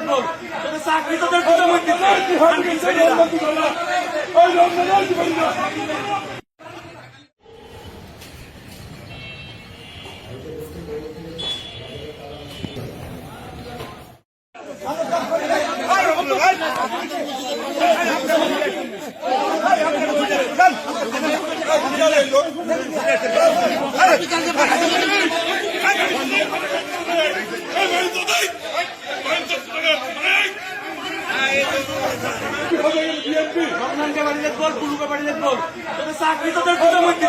দেখবো, তোদের চাকরি তোদের প্রধানমন্ত্রী বাড়ি দেখবো, পুলুকে বাড়ি দেখবো, তোদের চাকরি তোদের প্রধানমন্ত্রী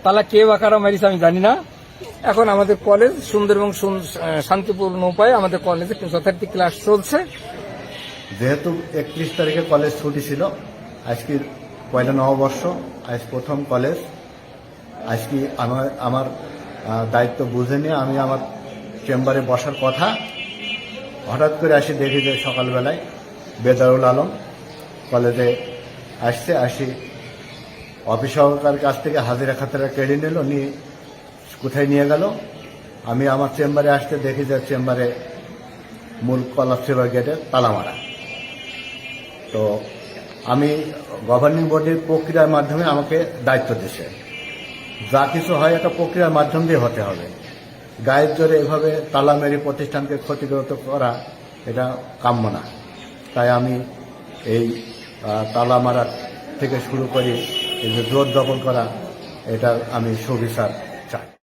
তালা কে বা কারা মারিছে আমি জানি না। এখন আমাদের কলেজ সুন্দর এবং শান্তিপূর্ণ উপায়ে আমাদের কলেজে যথার্থ ক্লাস চলছে। যেহেতু 31 তারিখে কলেজ ছুটি ছিল, আজকে পয়লা নববর্ষ, আজ প্রথম কলেজ। আজকে আমার দায়িত্ব বুঝে নিয়ে আমি আমার চেম্বারে বসার কথা, হঠাৎ করে আসি দেখি যে সকালবেলায় বেদারুল আলম কলেজে আসি অফিস সহকারের কাছ থেকে হাজিরা খাতাটা কেড়ে নিল, নিয়ে কোথায় নিয়ে গেল। আমি আমার চেম্বারে আসতে দেখি যে চেম্বারে মূল কলেজ সেবা গেটে তালা মারা। তো আমি গভর্নিং বডির প্রক্রিয়ার মাধ্যমে আমাকে দায়িত্ব দিয়েছে, যা কিছু হয় একটা প্রক্রিয়ার মাধ্যম দিয়ে হতে হবে। গায়ের জোরে এভাবে তালা মেরে প্রতিষ্ঠানকে ক্ষতিগ্রস্ত করা এটা কাম্য না। তাই আমি এই তালা মারার থেকে শুরু করে এই যে জোর দখল করা, এটা আমি সুবিচার চাই।